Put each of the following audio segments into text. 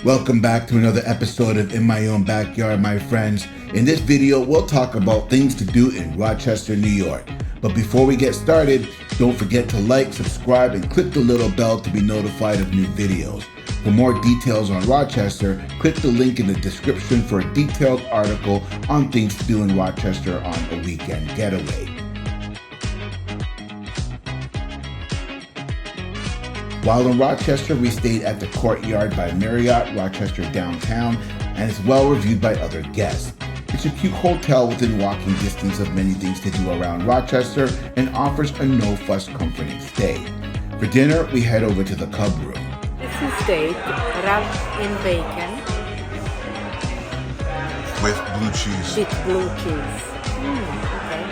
Welcome back to another episode of In My Own Backyard, my friends. In this video, we'll talk about things to do in Rochester, New York. But before we get started, don't forget to like, subscribe, and click the little bell to be notified of new videos. For more details on Rochester, click the link in the description for a detailed article on things to do in Rochester on a weekend getaway. While in Rochester, we stayed at the Courtyard by Marriott, Rochester downtown, and is well reviewed by other guests. It's a cute hotel within walking distance of many things to do around Rochester and offers a no-fuss, comforting stay. For dinner, we head over to the Cub Room. This is steak wrapped in bacon With blue cheese. with blue cheese. Okay.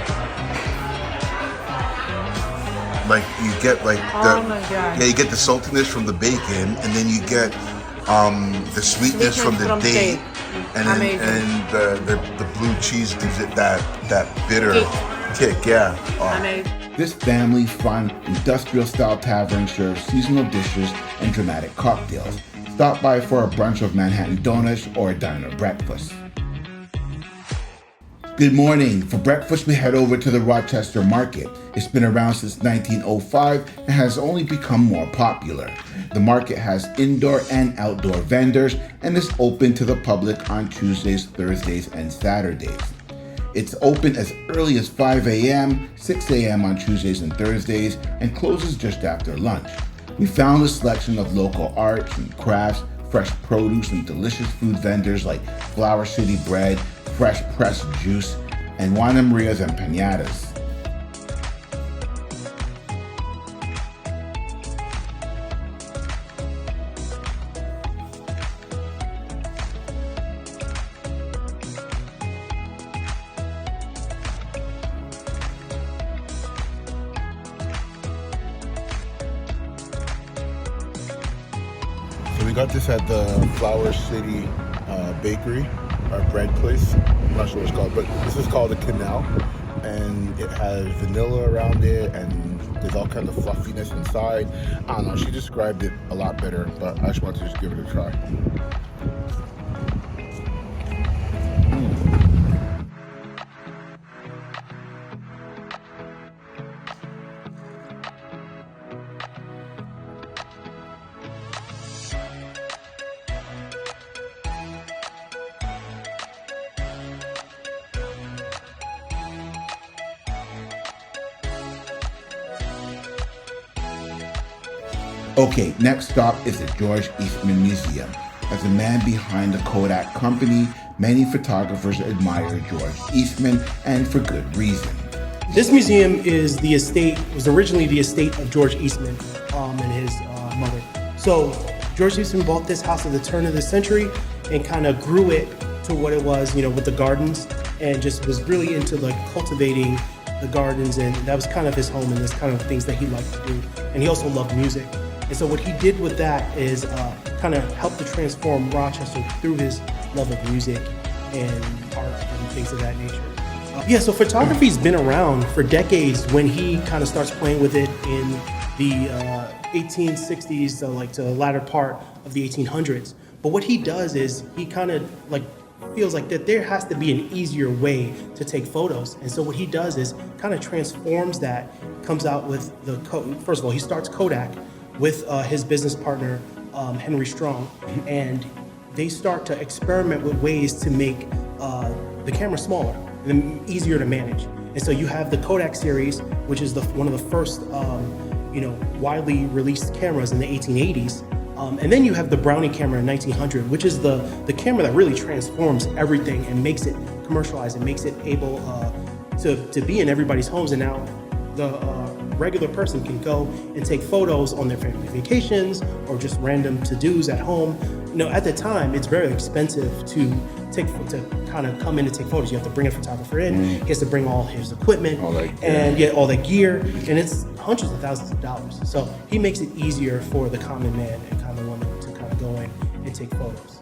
Like you get like the Oh my God. yeah, you get the saltiness from the bacon, and then you get the sweetness from the date, and then, Amazing. and the blue cheese gives it that bitter kick. Yeah. Amazing. This family-fun, industrial-style tavern serves seasonal dishes and dramatic cocktails. Stop by for a brunch of Manhattan donuts or a diner breakfast. Good morning. For breakfast, we head over to the Rochester Market. It's been around since 1905 and has only become more popular. The market has indoor and outdoor vendors and is open to the public on Tuesdays, Thursdays, and Saturdays. It's open as early as 5 a.m., 6 a.m. on Tuesdays and Thursdays, and closes just after lunch. We found a selection of local arts and crafts, fresh produce, and delicious food vendors like Flower City bread, fresh pressed juice, and Juana Maria's empanadas. So we got this at the Flower City Bakery, our bread place. I'm not sure what it's called, but this is called the Canal, and it has vanilla around it, and there's all kinds of fluffiness inside. I don't know, she described it a lot better, but I just wanted to just give it a try. Okay, next stop is the George Eastman Museum. As the man behind the Kodak company, many photographers admire George Eastman, and for good reason. This museum was originally the estate of George Eastman and his mother. So George Eastman bought this house at the turn of the century and kind of grew it to what it was, with the gardens, and just was really into like cultivating the gardens, and that was kind of his home and this kind of things that he liked to do. And he also loved music. And so what he did with that is kind of help to transform Rochester through his love of music and art and things of that nature. So photography's been around for decades when he kind of starts playing with it in the 1860s to the latter part of the 1800s. But what he does is he kind of feels like that there has to be an easier way to take photos. And so what he does is kind of transforms that, comes out with first of all, he starts Kodak with his business partner, Henry Strong, and they start to experiment with ways to make the camera smaller and easier to manage. And so you have the Kodak series, which is one of the first, widely released cameras in the 1880s. And then you have the Brownie camera in 1900, which is the camera that really transforms everything and makes it commercialized and makes it able to be in everybody's homes. And now the regular person can go and take photos on their family vacations or just random to-dos at home. At the time, it's very expensive to kind of come in and take photos. You have to bring a photographer in. He has to bring all his equipment and get all that gear, and it's hundreds of thousands of dollars. So he makes it easier for the common man and common woman to kind of go in and take photos.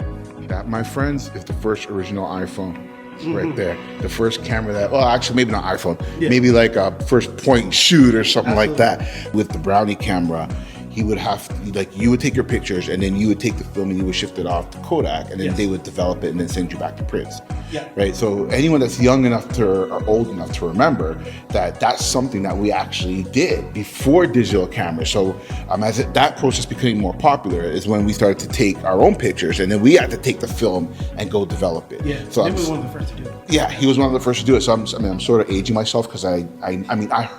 That, my friends, is the first original iPhone. Right there, the first camera actually maybe not iPhone, maybe like a first point and shoot or something like that. With the Brownie camera, he would have like you would take your pictures and then you would take the film and you would shift it off to Kodak and then they would develop it and then send you back to prints. Yeah. Right. So anyone that's young enough or old enough to remember that's something that we actually did before digital cameras. So that process became more popular is when we started to take our own pictures and then we had to take the film and go develop it. Yeah. So he was one of the first to do it. Yeah, he was one of the first to do it. So I'm sort of aging myself because I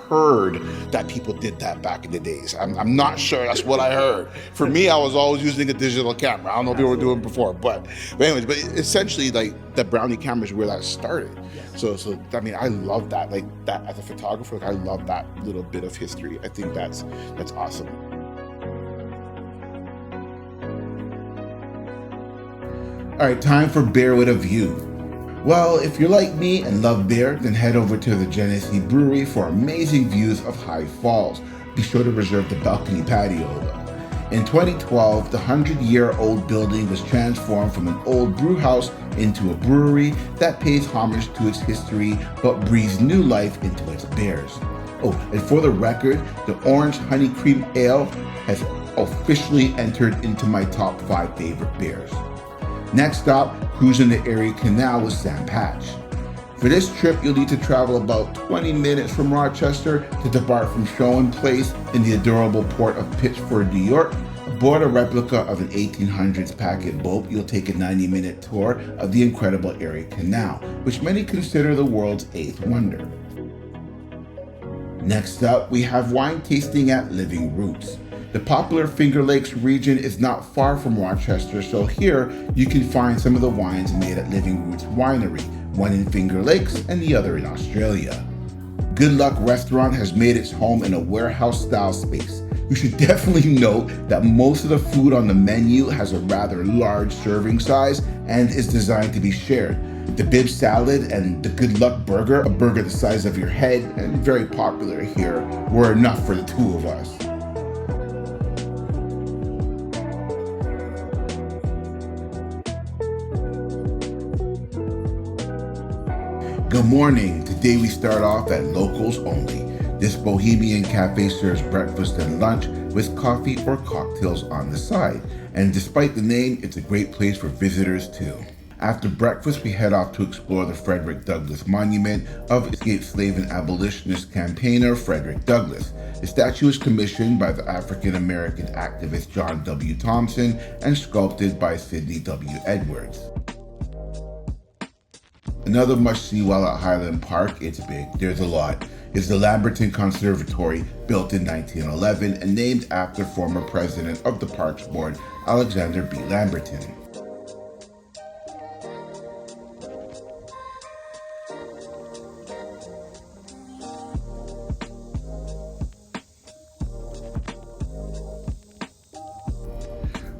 heard that people did that back in the days. I'm not sure that's what I heard. For me, I was always using a digital camera. I don't know if people were doing it before, but essentially like the Brownie camera is where that started. So I mean, I love that. Like that as a photographer, like, I love that little bit of history. I think that's awesome. All right, time for Beer with a View. Well, if you're like me and love beer, then head over to the Genesee Brewery for amazing views of High Falls. Be sure to reserve the balcony patio though. In 2012, the 100-year-old building was transformed from an old brew house into a brewery that pays homage to its history but breathes new life into its beers. Oh, and for the record, the Orange Honey Cream Ale has officially entered into my top 5 favorite beers. Next stop, cruising the Erie Canal with Sam Patch. For this trip, you'll need to travel about 20 minutes from Rochester to depart from Showen Place in the adorable port of Pittsford, New York. Aboard a replica of an 1800s packet boat, you'll take a 90-minute tour of the incredible Erie Canal, which many consider the world's 8th wonder. Next up, we have wine tasting at Living Roots. The popular Finger Lakes region is not far from Rochester, so here you can find some of the wines made at Living Roots Winery, one in Finger Lakes and the other in Australia. Good Luck Restaurant has made its home in a warehouse-style space. You should definitely note that most of the food on the menu has a rather large serving size and is designed to be shared. The Bib Salad and the Good Luck Burger, a burger the size of your head and very popular here, were enough for the two of us. Good morning. Today we start off at Locals Only. This bohemian cafe serves breakfast and lunch with coffee or cocktails on the side. And despite the name, it's a great place for visitors too. After breakfast, we head off to explore the Frederick Douglass Monument of escaped slave and abolitionist campaigner Frederick Douglass. The statue is commissioned by the African-American activist John W. Thompson and sculpted by Sidney W. Edwards. Another must-see while at Highland Park, it's big, there's a lot, is the Lanberton Conservatory, built in 1911 and named after former president of the Parks Board, Alexander B. Lanberton.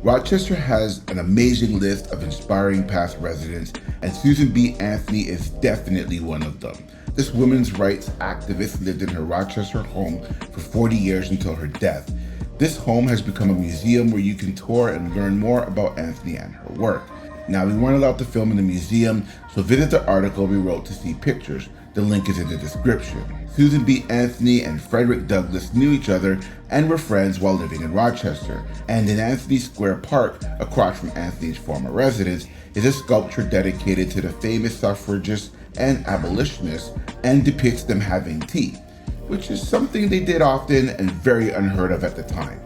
Rochester has an amazing list of inspiring past residents, and Susan B. Anthony is definitely one of them. This women's rights activist lived in her Rochester home for 40 years until her death. This home has become a museum where you can tour and learn more about Anthony and her work. Now, we weren't allowed to film in the museum, so visit the article we wrote to see pictures. The link is in the description. Susan B. Anthony and Frederick Douglass knew each other and were friends while living in Rochester. And in Anthony Square Park, across from Anthony's former residence, is a sculpture dedicated to the famous suffragists and abolitionists and depicts them having tea, which is something they did often and very unheard of at the time.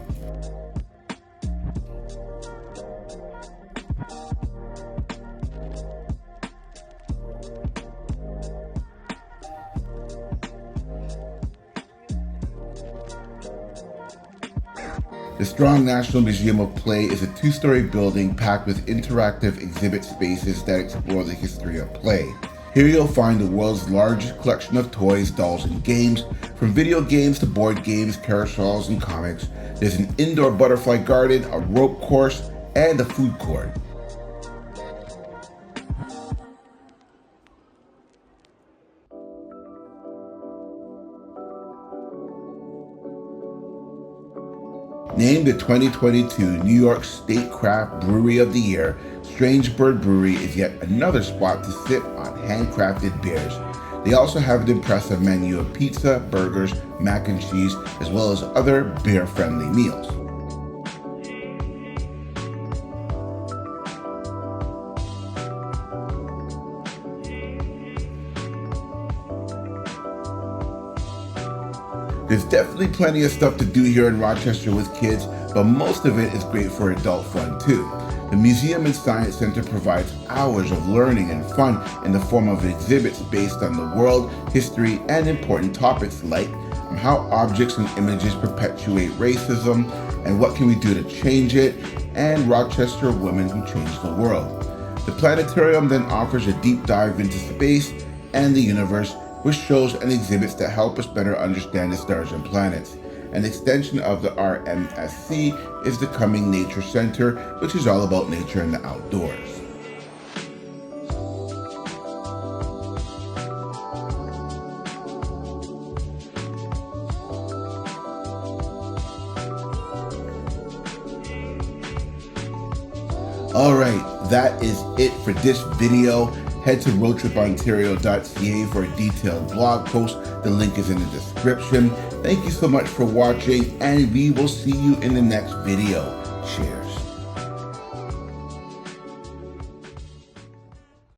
The Strong National Museum of Play is a two-story building packed with interactive exhibit spaces that explore the history of play. Here you'll find the world's largest collection of toys, dolls, and games, from video games to board games, carousels, and comics. There's an indoor butterfly garden, a rope course, and a food court. Named the 2022 New York State Craft Brewery of the Year, Strange Bird Brewery is yet another spot to sip on handcrafted beers. They also have an impressive menu of pizza, burgers, mac and cheese, as well as other beer-friendly meals. There's definitely plenty of stuff to do here in Rochester with kids, but most of it is great for adult fun too. The Museum and Science Center provides hours of learning and fun in the form of exhibits based on the world, history, and important topics like how objects and images perpetuate racism, and what can we do to change it, and Rochester women who changed the world. The planetarium then offers a deep dive into space and the universe with shows and exhibits that help us better understand the stars and planets. An extension of the RMSC is the Coming Nature Center, which is all about nature and the outdoors. Alright, that is it for this video. Head to roadtripontario.ca for a detailed blog post. The link is in the description. Thank you so much for watching, and we will see you in the next video. Cheers.